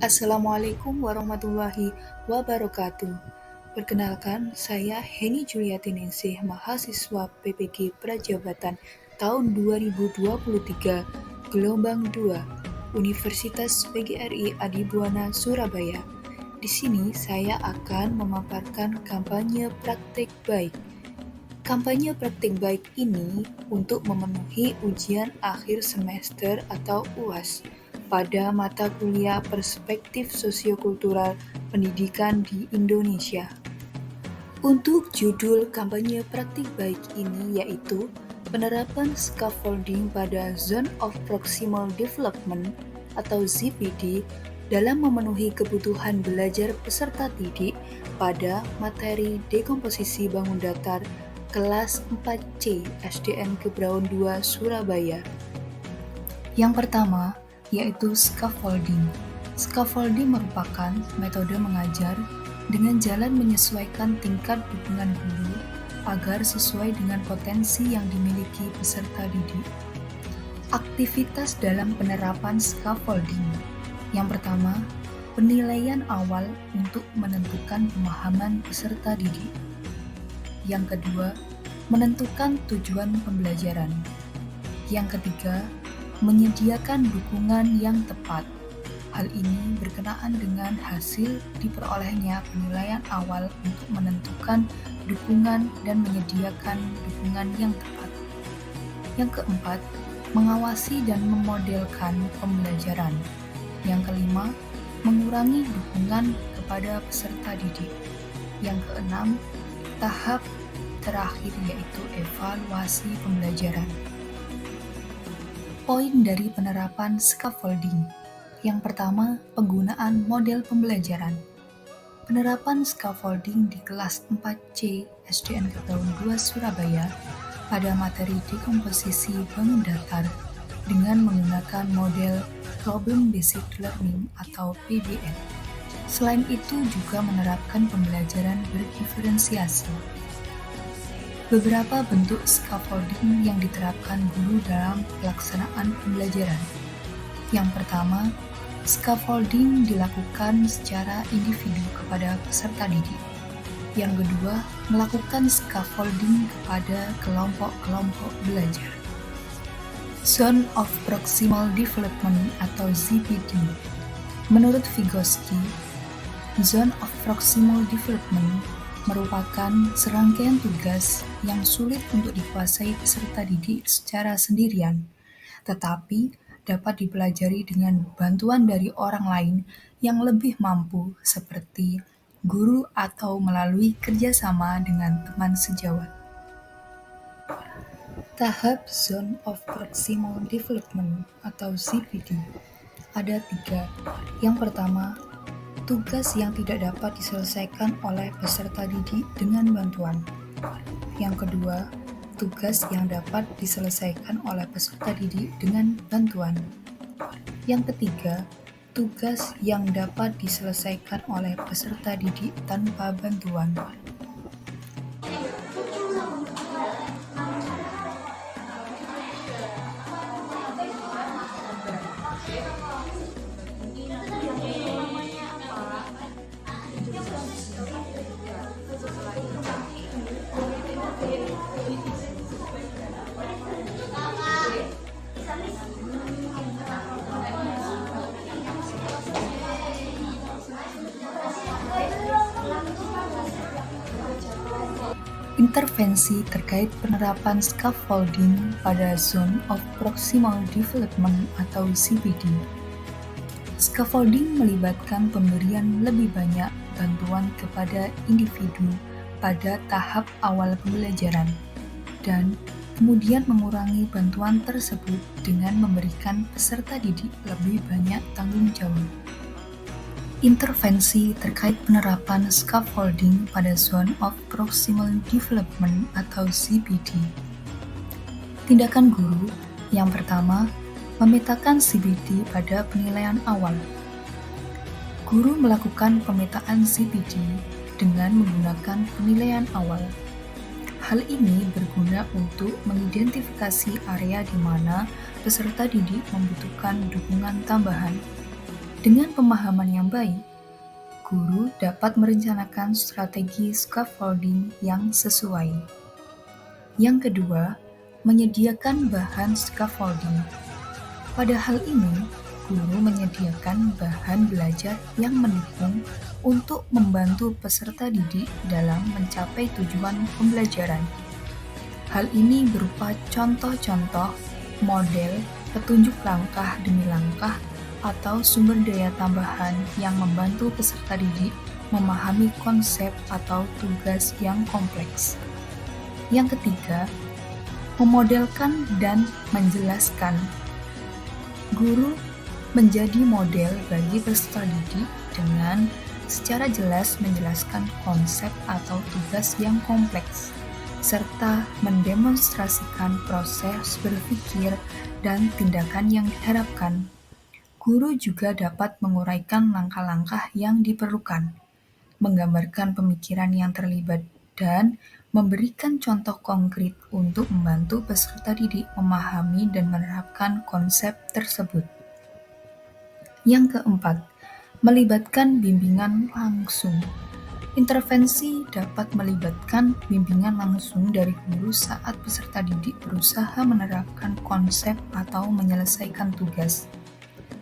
Assalamualaikum warahmatullahi wabarakatuh. Perkenalkan, saya Heni Juliatiningsih, mahasiswa PPG Prajabatan tahun 2023, gelombang 2, Universitas PGRI Adibuana Surabaya. Di sini saya akan memaparkan kampanye praktik baik. Kampanye praktik baik ini untuk memenuhi ujian akhir semester atau UAS pada mata kuliah Perspektif Sosiokultural Pendidikan di Indonesia. Untuk judul kampanye praktik baik ini yaitu penerapan scaffolding pada Zone of Proximal Development atau ZPD dalam memenuhi kebutuhan belajar peserta didik pada materi dekomposisi bangun datar kelas 4C SDN Gebraun 2 Surabaya. Yang pertama, yaitu scaffolding. Scaffolding merupakan metode mengajar dengan jalan menyesuaikan tingkat dukungan guru agar sesuai dengan potensi yang dimiliki peserta didik. Aktivitas dalam penerapan scaffolding. Yang pertama, penilaian awal untuk menentukan pemahaman peserta didik. Yang kedua, menentukan tujuan pembelajaran. Yang ketiga, menyediakan dukungan yang tepat. Hal ini berkenaan dengan hasil diperolehnya penilaian awal untuk menentukan dukungan dan menyediakan dukungan yang tepat. Yang keempat, mengawasi dan memodelkan pembelajaran. Yang kelima, mengurangi dukungan kepada peserta didik. Yang keenam, tahap terakhir yaitu evaluasi pembelajaran. Poin dari penerapan scaffolding. Yang pertama, penggunaan model pembelajaran. Penerapan scaffolding di kelas 4C SDN Gebraun 2 Surabaya pada materi dekomposisi bangun datar dengan menggunakan model Problem Based Learning atau PBL. Selain itu juga menerapkan pembelajaran berdiferensiasi. Beberapa bentuk scaffolding yang diterapkan guru dalam pelaksanaan pembelajaran. Yang pertama, scaffolding dilakukan secara individu kepada peserta didik. Yang kedua, melakukan scaffolding kepada kelompok-kelompok belajar. Zone of Proximal Development atau ZPD. Menurut Vygotsky, Zone of Proximal Development merupakan serangkaian tugas yang sulit untuk dikuasai peserta didik secara sendirian, tetapi dapat dipelajari dengan bantuan dari orang lain yang lebih mampu seperti guru atau melalui kerjasama dengan teman sejawat. Tahap Zone of Proximal Development atau ZPD ada 3. Yang pertama, tugas yang tidak dapat diselesaikan oleh peserta didik dengan bantuan. Yang kedua, tugas yang dapat diselesaikan oleh peserta didik dengan bantuan. Yang ketiga, tugas yang dapat diselesaikan oleh peserta didik tanpa bantuan. Intervensi terkait penerapan scaffolding pada Zone of Proximal Development atau ZPD. Scaffolding melibatkan pemberian lebih banyak bantuan kepada individu pada tahap awal pembelajaran, dan kemudian mengurangi bantuan tersebut dengan memberikan peserta didik lebih banyak tanggung jawab. Intervensi terkait penerapan scaffolding pada Zone of Proximal Development atau ZPD. Tindakan guru. Yang pertama, memetakan ZPD pada penilaian awal. Guru melakukan pemetaan ZPD dengan menggunakan penilaian awal. Hal ini berguna untuk mengidentifikasi area di mana peserta didik membutuhkan dukungan tambahan. Dengan pemahaman yang baik, guru dapat merencanakan strategi scaffolding yang sesuai. Yang kedua, menyediakan bahan scaffolding. Pada hal ini, guru menyediakan bahan belajar yang mendukung untuk membantu peserta didik dalam mencapai tujuan pembelajaran. Hal ini berupa contoh-contoh, model, petunjuk langkah demi langkah, atau sumber daya tambahan yang membantu peserta didik memahami konsep atau tugas yang kompleks. Yang ketiga, memodelkan dan menjelaskan. Guru menjadi model bagi peserta didik dengan secara jelas menjelaskan konsep atau tugas yang kompleks, serta mendemonstrasikan proses berpikir dan tindakan yang diharapkan. Guru juga dapat menguraikan langkah-langkah yang diperlukan, menggambarkan pemikiran yang terlibat, dan memberikan contoh konkret untuk membantu peserta didik memahami dan menerapkan konsep tersebut. Yang keempat, melibatkan bimbingan langsung. Intervensi dapat melibatkan bimbingan langsung dari guru saat peserta didik berusaha menerapkan konsep atau menyelesaikan tugas.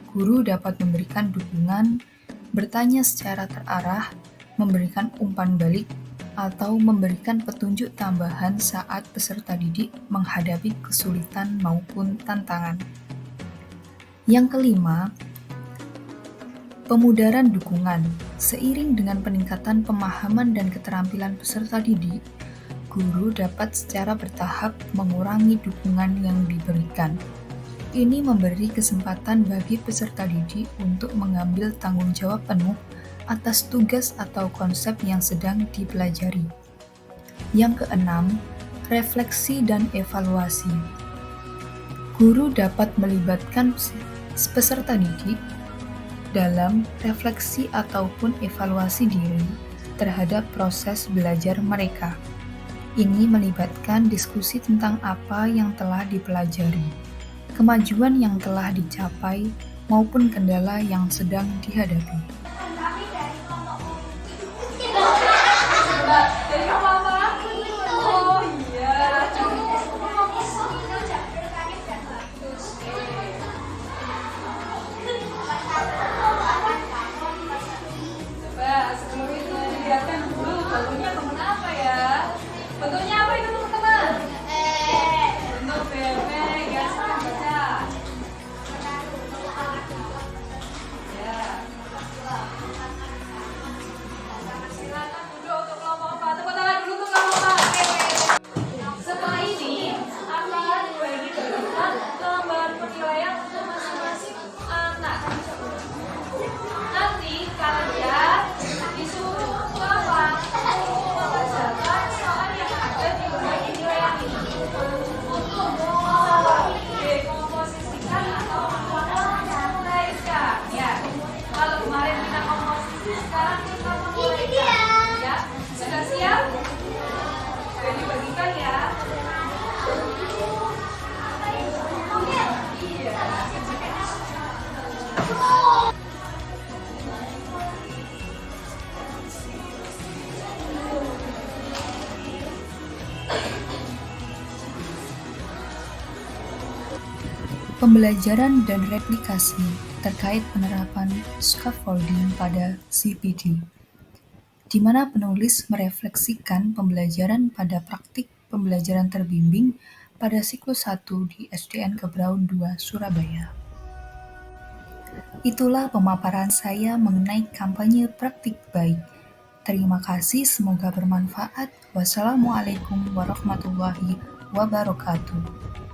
Guru dapat memberikan dukungan, bertanya secara terarah, memberikan umpan balik, atau memberikan petunjuk tambahan saat peserta didik menghadapi kesulitan maupun tantangan. Yang kelima, pemudaran dukungan. Seiring dengan peningkatan pemahaman dan keterampilan peserta didik, guru dapat secara bertahap mengurangi dukungan yang diberikan. Ini memberi kesempatan bagi peserta didik untuk mengambil tanggung jawab penuh atas tugas atau konsep yang sedang dipelajari. Yang keenam, refleksi dan evaluasi. Guru dapat melibatkan peserta didik dalam refleksi ataupun evaluasi diri terhadap proses belajar mereka. Ini melibatkan diskusi tentang apa yang telah dipelajari, kemajuan yang telah dicapai, maupun kendala yang sedang dihadapi. Bentuknya apa itu teman-teman? Bentuk bebek, ya sekarang baca. Ya. Silakan duduk untuk kelompok 4. Tepuk tangan dulu untuk kelompok 4. Setelah ini akan dibagikan lembar penilaian untuk masing-masing anak. Nanti kalian disuruh bapak mengerjakan soal yang ada di lembar penilaian ini untuk dekomposisikan atau memulaikan. Ya, kalau kemarin kita komposisi, sekarang kita memulaikan. Ya, sudah siap? Sudah dibagikan ya? Iya. Pembelajaran dan replikasi terkait penerapan scaffolding pada CPD, di mana penulis merefleksikan pembelajaran pada praktik pembelajaran terbimbing pada siklus 1 di SDN Kebraun 2 Surabaya. Itulah pemaparan saya mengenai kampanye praktik baik. Terima kasih, semoga bermanfaat. Wassalamualaikum warahmatullahi wabarakatuh.